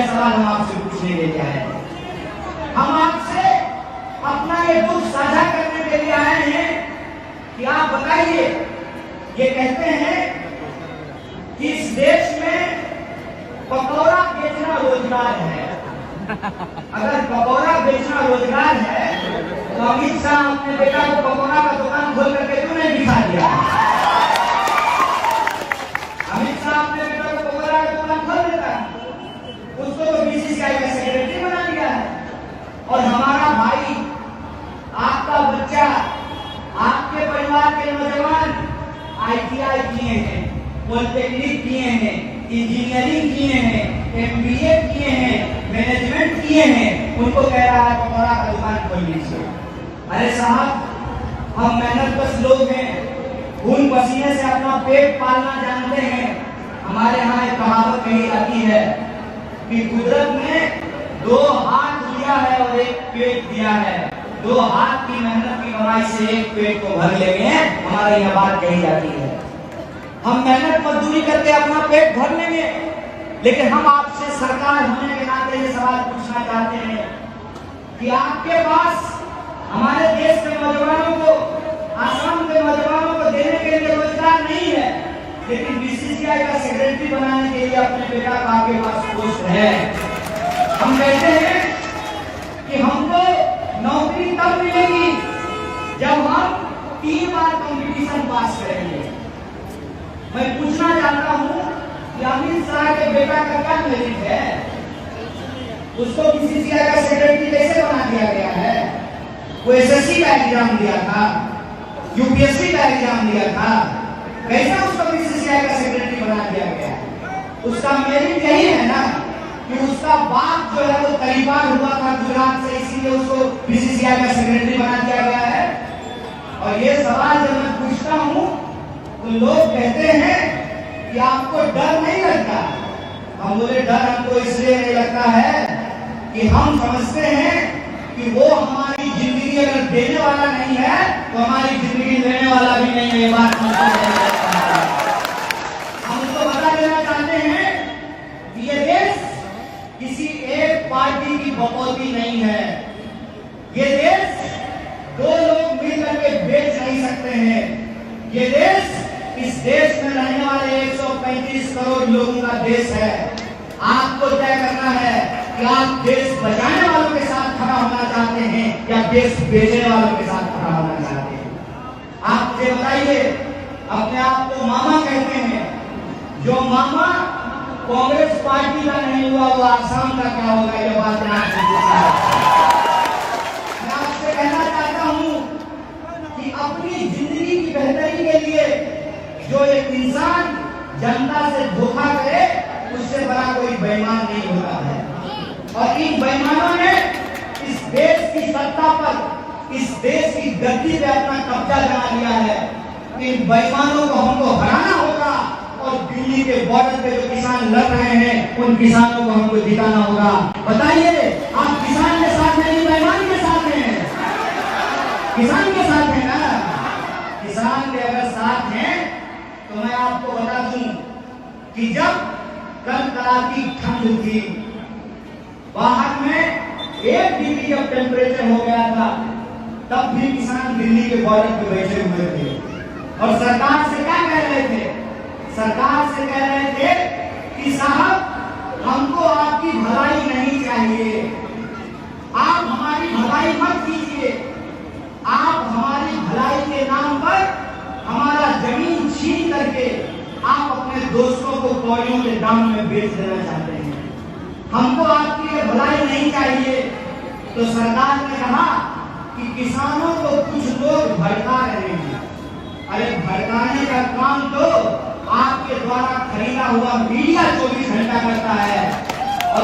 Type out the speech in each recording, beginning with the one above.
यह सवाल हम आपसे पूछने के लिए आए हैं। हम आपसे अपना ये दुख साझा करने के लिए आए हैं कि आप बताइए, ये कहते हैं कि इस देश में पकौड़ा बेचना रोजगार है। अगर पकौड़ा बेचना रोजगार है तो अमित शाह अपने बेटा को पकौड़ा का दुकान खोल करके क्यों नहीं दिखा दिया? अमित शाह अपने बेटा को पकौड़ा का दुकान खोल देता है, उसको तो बीसीसीआई का सेक्रेटरी बना दिया है। और हमारा भाई, आपका बच्चा, आपके परिवार के नौजवान ITI किए हैं, पॉलिटेक्निक किए हैं, इंजीनियरिंग किए हैं, MBA किए हैं, मैनेजमेंट किए हैं, उनको कह रहा है पकौड़ा का दुकान खोल लीजिए। अरे साहब, हम मेहनतकश लोग हैं, खून पसीने से अपना पेट पालना जानते हैं। हमारे यहाँ एक कहावत कही जाती है कि कुदरत ने 2 हाथ दिया है और 1 पेट दिया है, 2 हाथ की मेहनत की कमाई से 1 पेट को भर लेंगे, हमारी यह बात कही जाती है। हम मेहनत मजदूरी करके अपना पेट भर लेंगे, लेकिन हम आपसे सरकार होने के नाते ये सवाल पूछना चाहते हैं कि आपके पास हमारे देश के नौजवानों को, आसाम के नौजवानों को देने के लिए रोजगार नहीं है, लेकिन बीसीसीआई का सेक्रेटरी बनाने के लिए अपने बेटा का आपके पास पोस्ट है। हम कहते हैं कि हमको नौकरी तब मिलेगी जब हम 3 बार कंपटीशन पास करेंगे। मैं पूछना चाहता हूं कि अमित शाह के बेटा का क्या मेरिट है? उसको बीसीसीआई का सेक्रेटरी कैसे बना दिया गया है? वो SSC का एग्जाम दिया था, UPSC का एग्जाम दिया था, कैसे उसको बीसीसीआई का सेक्रेटरी बना दिया गया? उसका मेरिट यही है ना कि उसका बाप जो है वो तलीबान हुआ था गुजरात से, इसीलिए उसको बीसीसीआई का सेक्रेटरी बना दिया गया है। और ये सवाल जब मैं पूछता हूँ तो लोग कहते हैं कि आपको डर नहीं लगता। हम बोले डर हमको इसलिए नहीं लगता है कि हम समझते हैं कि वो हमारी जिंदगी अगर देने वाला नहीं है तो हमारी जिंदगी लेने वाला भी नहीं है। ये बात हम उसको बता देना चाहते हैं कि ये देश किसी एक पार्टी की बकौती नहीं है। ये देश 2 लोग मिलकर के बेच नहीं सकते हैं। ये देश, इस देश में रहने वाले 135 करोड़ लोगों का देश है। आपको तय करना है कि आप देश बचाने वालों के साथ खड़ा होना चाहते हैं या देश बेचने वालों के साथ खड़ा होना चाहते हैं। आप मुझे बताइए, अपने आप को मामा कहते हैं, जो मामा कांग्रेस पार्टी का नहीं हुआ वो आसाम का क्या होगा? ये बात मैं आपसे कहना चाहता हूं कि अपनी जिंदगी की बेहतरी के लिए जो एक इंसान जनता से धोखा करे, उससे बड़ा कोई बेईमान नहीं होता है। और इन बेईमानों ने इस देश की सत्ता पर, इस देश की गद्दी पे अपना कब्जा जमा लिया है। इन बेईमानों को हमको हराना होगा और दिल्ली के बॉर्डर पे जो किसान लड़ रहे हैं उन किसानों को हमको जिताना होगा। बताइए, आप किसान के साथ नहीं, बेईमान के साथ हैं? किसान के साथ हैं ना? किसान के अगर साथ हैं तो मैं आपको बता दूं कि जब कड़कड़ाती ठंड थी, बाहर में 1 डिग्री जब टेम्परेचर हो गया था, तब भी किसान दिल्ली के बॉर्डर पे बैठे हुए थे और सरकार से क्या कह रहे थे? सरकार से कह रहे थे कि साहब, हमको आपकी भलाई नहीं चाहिए, आप हमारी भलाई मत कीजिए, आप हमारी भलाई के नाम पर हमारा जमीन छीन करके आप अपने दोस्तों को कौड़ियों के दाम में बेच देना चाहते हैं, हमको आपकी ये भलाई नहीं चाहिए। तो सरकार ने कहा कि किसानों को कुछ लोग भड़का रहे हैं। अरे भड़काने का काम तो आपके द्वारा खरीदा हुआ मीडिया 24 घंटा करता है। और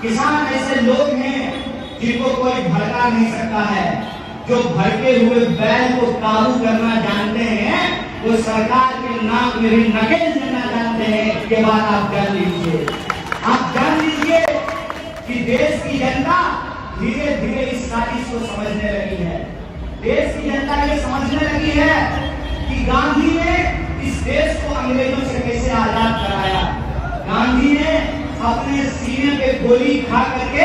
किसान ऐसे लोग हैं जिनको कोई भड़का नहीं सकता है। जो भड़के हुए बैल को काबू करना जानते हैं, वो सरकार के नाक में भी नकेल देना जानते हैं। ये बात आप जान लीजिए। आप जान लीजिए कि देश की जनता धीरे धीरे इस साजिश को समझने लगी है। देश की जनता ये समझने लगी है कि गांधी ने इस देश को अंग्रेजों से कैसे आजाद कराया। गांधी ने अपने सीने पे गोली खा करके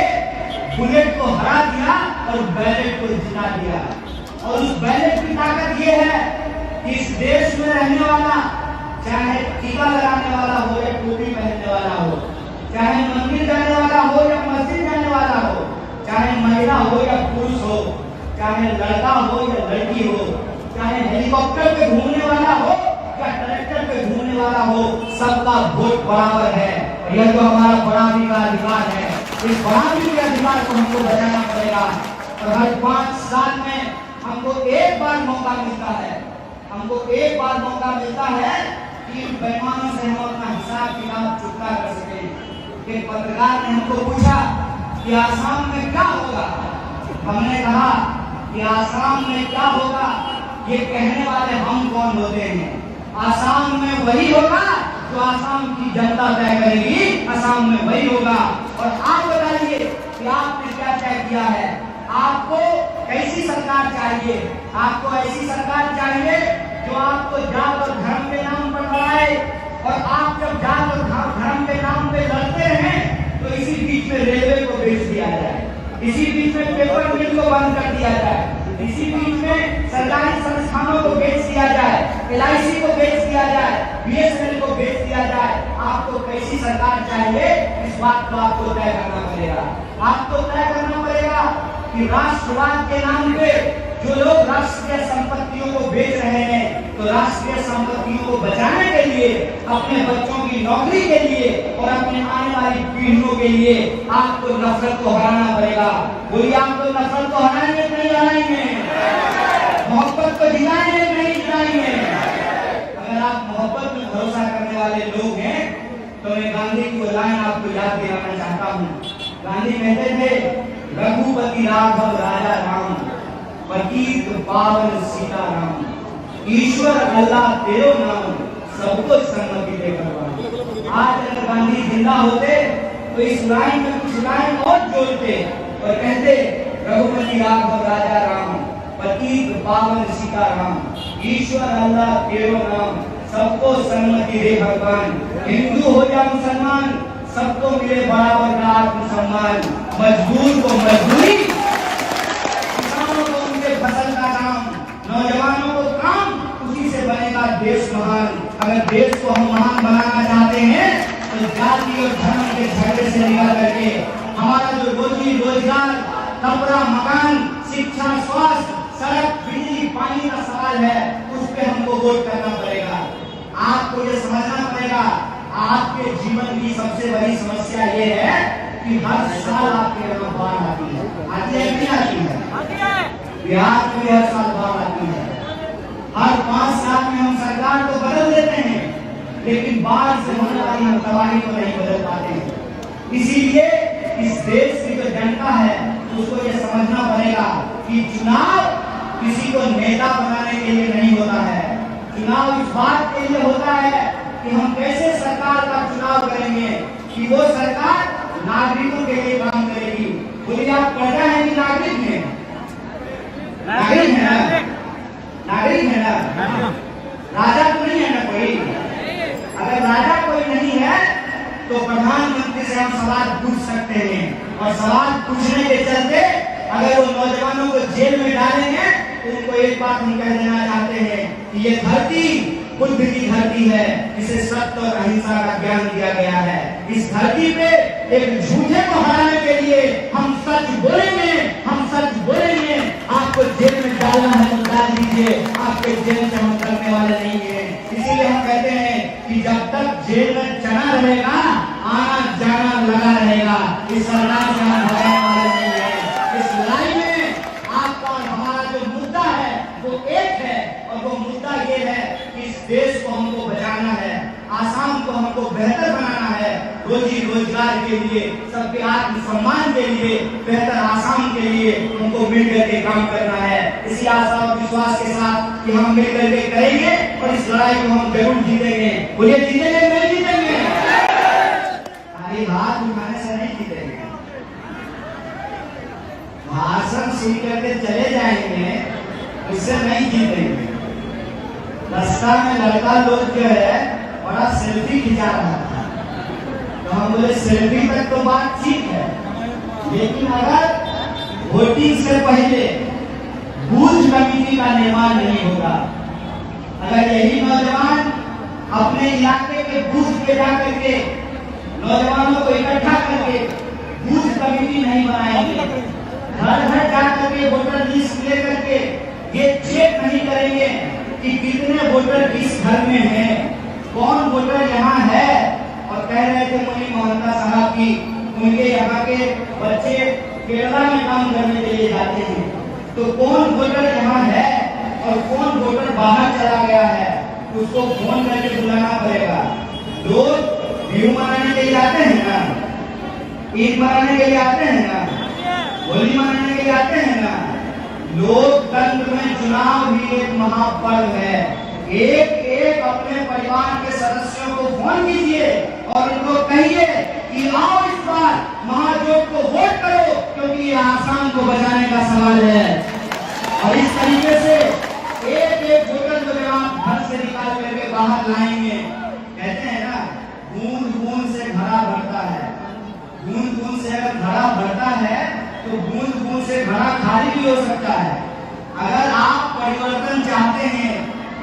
बुलेट को हरा दिया और बैलेट को जिता दिया। और उस बैलेट की ताकत ये है कि इस देश में रहने वाला, चाहे टीका लगाने वाला हो या टोपी पहनने वाला हो, चाहे मंदिर जाने वाला हो या मस्जिद जाने वाला हो, चाहे महिला हो या पुरुष हो, चाहे लड़का हो या लड़की हो, चाहे हेलीकॉप्टर पे घूमने वाला हो या ट्रैक्टर पे घूमने वाला हो, सबका वोट बराबर है। यह जो हमारा बराबरी का अधिकार है, इस बराबरी के अधिकार को हमको बचाना पड़ेगा। और हर 5 साल में हमको एक बार मौका मिलता है, हमको एक बार मौका मिलता है कि बेईमानों से हम अपना हिसाब किताब चुकता कर सके। एक पत्रकार ने हमको पूछा कि आसाम में क्या होगा। हमने कहा कि आसाम में क्या होगा ये कहने वाले हम कौन होते हैं। आसाम में वही होगा जो आसाम की जनता तय करेगी, आसाम में वही होगा। और आप बताइए कि आपने क्या तय किया है, आपको कैसी सरकार चाहिए। आपको ऐसी सरकार चाहिए जो आपको जात और धर्म के नाम पर लड़ाए, और आप जब जात और धर्म के नाम पे लड़ते हैं तो इसी बीच में रेलवे को बेच दिया जाए, इसी बीच में पेपर मिल को बंद कर दिया जाए, इसी बीच में सरकारी संस्थानों को बेच दिया जाए, LIC को बेच दिया जाए, BSNL को बेच दिया जाए। आपको कैसी सरकार चाहिए, इस बात को आपको तय करना पड़ेगा। आपको तय करना पड़ेगा कि राष्ट्रवाद के नाम पे जो लोग राष्ट्रीय संपत्तियों को बेच रहे हैं, तो राष्ट्रीय संपत्तियों को बचाने के लिए, अपने बच्चों की नौकरी के लिए और अपने आने वाली पीढ़ियों के लिए आपको नफरत को हराना पड़ेगा। बोलिए, आपको नफरत को हराएंगे नहीं हराएंगे, मोहब्बत को जिलाएंगे नहीं जिलाएंगे। अगर आप मोहब्बत में भरोसा करने वाले लोग हैं तो मैं गांधी की वो लाइन आपको याद दिलाना चाहता हूँ। गांधी कहते थे, रघुपति राघव राजा राम, पतित पावन सीता राम, ईश्वर अल्लाह तेरो नाम, सबको सम्मति दे करवाना। आज अगर गांधी जिंदा होते तो इस लाइन में कुछ लाइन और जोड़ते और कहते, रघुपति राघव राजा राम, पतित पावन सीता राम, ईश्वर अल्लाह तेरो नाम, सबको सम्मति दे भगवान। हिंदू हो या मुसलमान, सबको मिले बराबर का आत्मसम्मान। मजदूर को मजदूरी, किसानों को उनके फसल का दाम, नौजवानों को काम, उसी से बनेगा देश महान। अगर देश को हम महान बनाना चाहते हैं तो जाति और धर्म के झगड़े से निकल करके हमारा जो रोजी रोजगार, कपड़ा, मकान, शिक्षा, स्वास्थ्य, सड़क, बिजली, पानी का सवाल है, उस पे हमको वोट करना पड़ेगा। आपको ये समझना पड़ेगा, आपके जीवन की सबसे बड़ी समस्या ये है कि हर साल आपके यहाँ बाढ़ आती है कि नहीं आती है? बिहार में हर साल बाढ़ आती है। हर 5 साल में हम सरकार को बदल देते हैं, लेकिन बाढ़ से होने वाली तबाही को नहीं बदल पाते हैं। इसीलिए इस देश की जो जनता है उसको ये समझना पड़ेगा कि चुनाव किसी को नेता बनाने के लिए नहीं होता है। चुनाव इस बात के लिए होता है कि हम कैसे सरकार का चुनाव करेंगे कि वो सरकार नागरिकों के लिए काम करेगी। बोलिए, आप प्रजा है कि नागरिक है? नागरिक है ना? नागरिक है ना? राजा तो नहीं है ना कोई? अगर राजा कोई नहीं है तो प्रधानमंत्री से हम सवाल पूछ सकते हैं, और सवाल पूछने के चलते अगर वो नौजवानों को जेल में डालेंगे तो उनको एक बात हम कह देना चाहते हैं कि ये धरती बुद्ध की धरती है, इसे सत्य और अहिंसा का ज्ञान दिया गया है। इस धरती पे एक झूठे को हराने के लिए हम सच बोलेंगे, हम सच बोलेंगे। आपको जेल में डालना है तो डाल दीजिए, आपके जेल से हम करने वाले नहीं है। इसीलिए हम कहते हैं कि जब तक जेल में चना रहेगा, आना जाना लगा रहेगा। इस सरकार से हम भगाने वाले नहीं है। इस लड़ाई में आपका और हमारा जो मुद्दा है वो एक है, और वो मुद्दा ये है कि इस देश को हमको बचाना है, आसाम को हमको बेहतर बनाना है, रोजी रोजगार के लिए, सबके आत्मसम्मान के लिए, बेहतर आसाम के लिए हमको मिलकर के काम करना है। इसी आशा और विश्वास के साथ कि हम मिलकर के करेंगे और इस लड़ाई को हम जरूर जीतेंगे। बोलिए, जीतेंगे नहीं जीतेंगे? खाली हाथ उठाने से नहीं जीतेंगे। भाषण सुन करके चले जाएंगे, उससे नहीं जीतेंगे। रास्ता में लड़का लोग जो है बड़ा सेल्फी खिंचा रहा था, तो हम हम बोले सेल्फी तक तो बात ठीक है, लेकिन अगर वोटिंग से पहले बूथ कमेटी का निर्माण नहीं होगा, अगर यही नौजवान अपने इलाके के बूथ पे जाकर के नौजवानों को इकट्ठा करके बूथ कमेटी नहीं बनाएंगे, घर घर जाकर के वोटर लिस्ट लेकर के ये चेक नहीं करेंगे कि कितने वोटर किस घर में हैं, कौन वोटर यहाँ है। और कह रहे थे मुनी मोहम्मद साहब की उनके यहाँ के बच्चे केरला में काम करने के लिए जाते हैं, तो कौन वोटर यहाँ है और कौन वोटर बाहर चला गया है उसको फोन करके बुलाना पड़ेगा। लोग व्यू मनाने के लिए आते हैं ना, ईद मनाने के लिए आते हैं ना, होली मनाने के लिए आते हैं ना। लोकतंत्र में चुनाव भी एक महापर्व है। एक एक अपने परिवार के सदस्यों को फोन कीजिए और उनको कहिए कि आओ इस बार महाजोत को वोट करो, क्योंकि ये आसाम को बचाने का सवाल है। और इस तरीके से एक एक वोटर को जब आप घर से निकाल करके बाहर लाएंगे, कहते हैं ना बूंद बूंद से घड़ा भरता है, बूंद बूंद से अगर घड़ा भरता है तो बूंद बूंद से घड़ा खाली भी हो सकता है। अगर आप परिवर्तन चाहते हैं,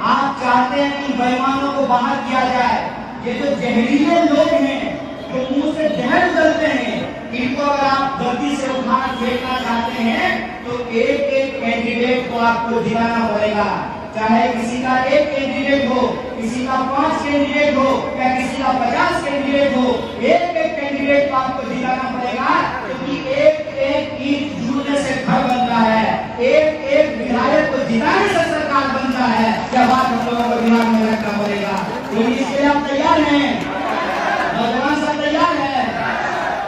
आप चाहते हैं कि बेईमानों को बाहर किया जाए, ये जो जहरीले लोग हैं जो मुंह से जहर उगलते हैं, इनको अगर आप गलती से उठा फेंकना चाहते हैं तो एक एक कैंडिडेट को आपको जिताना पड़ेगा। चाहे किसी का एक कैंडिडेट हो, किसी का 5 कैंडिडेट हो या किसी का 50 कैंडिडेट हो, एक एक कैंडिडेट को आपको जिताना पड़ेगा, क्योंकि एक एक ईंट जुड़ने से घर बनता है, एक एक विधायक को जिताने से सरकार बनता है। यह बात हम लोगों को दिमाग में रखना पड़ेगा। तो इसके लिए आप तैयार हैं? नौजवान सब तैयार है?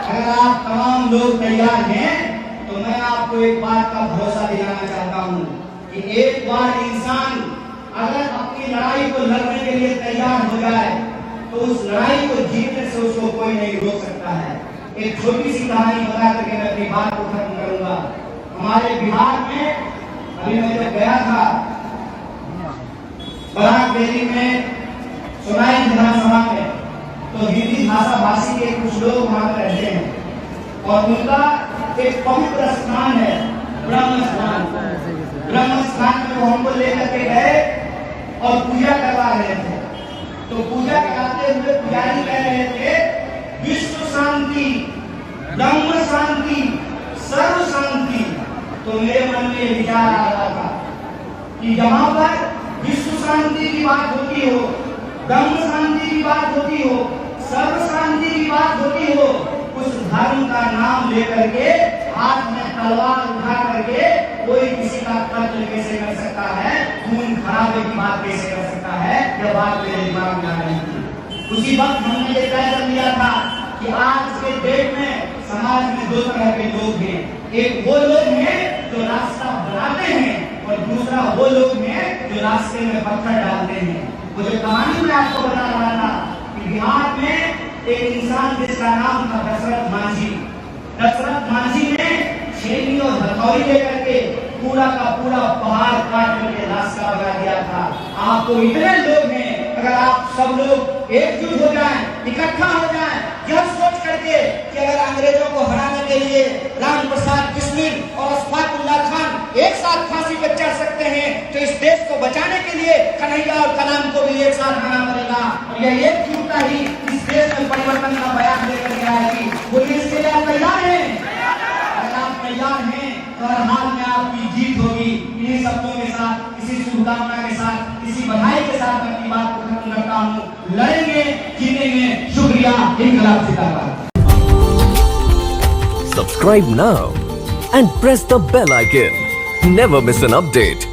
अगर आप तमाम लोग तैयार हैं तो मैं आपको एक बात का भरोसा दिलाना चाहता हूँ कि एक बार इंसान अगर अपनी लड़ाई को लड़ने के लिए तैयार हो जाए तो उस लड़ाई को जीतने से उसको कोई नहीं रोक सकता है। एक छोटी सी कहानी बता करके मैं अपनी बात को खत्म करूंगा। हमारे बिहार में अभी मैं जब गया था बराक वैली में सोनाई विधानसभा में, तो हिंदी भाषा भाषी के कुछ लोग वहां रहते हैं और उनका एक पवित्र स्थान है ब्रह्म स्थान। ब्रह्म स्थान में वो हमको लेकर के गए और पूजा करवा रहे थे। तो पूजा कराते हुए पुजारी कह रहे थे विश्व शांति, ब्रह्म शांति, सर्व शांति। तो मेरे मन में विचार आ रहा था कि जहां पर विश्व शांति की बात होती हो, ब्रह्म शांति की बात होती हो, सर्व शांति की बात होती हो, उस धर्म का नाम लेकर के हाथ में तलवार उठा करके कोई किसी का कत्ल कैसे कर सकता है, खून खराबे की बात कैसे कर सकता है, यह बात मेरे दिमाग में आ रही थी। उसी वक्त हमने ये तय कर लिया था कि आज के डेट में समाज में 2 तरह के लोग हैं। एक वो लोग हैं जो रास्ता बनाते हैं और दूसरा वो लोग हैं जो रास्ते में पत्थर डालते हैं। वो जो कहानी मैं आपको बता रहा था कि बिहार में एक इंसान जिसका नाम था दशरथ मांझी। दशरथ मांझी ने छेनी और हथौड़ी लेकर के पूरा का पूरा पहाड़ काट करके रास्ता बना दिया था। आपको इतने लोग हैं, अगर आप सब लोग एकजुट हो जाएं, इकट्ठा हो जाएं, यह सोच करके कि अगर अंग्रेजों को हराने के लिए राम प्रसाद बिस्मिल और अशफाकुल्लाह खान एक साथ फांसी पर चढ़ सकते हैं, तो इस देश को बचाने के लिए कन्हैया और कलाम को भी एक साथ आना पड़ेगा। और यह एकजुटता ही इस देश में परिवर्तन का बयान लेकर के आएगी। बोलिए, इसके लिए आप तैयार हैं? अगर आप तैयार हैं तो हर हाल में आपकी जीत होगी। इन्हीं शब्दों के साथ, इसी शुभकामना के साथ, इसी बधाई के साथ मैं अपनी बात को खत्म करता हूँ। लड़ेंगे, जीतेंगे। शुक्रिया। इंकलाब जिंदाबाद। Subscribe now and press the bell icon. Never miss an update.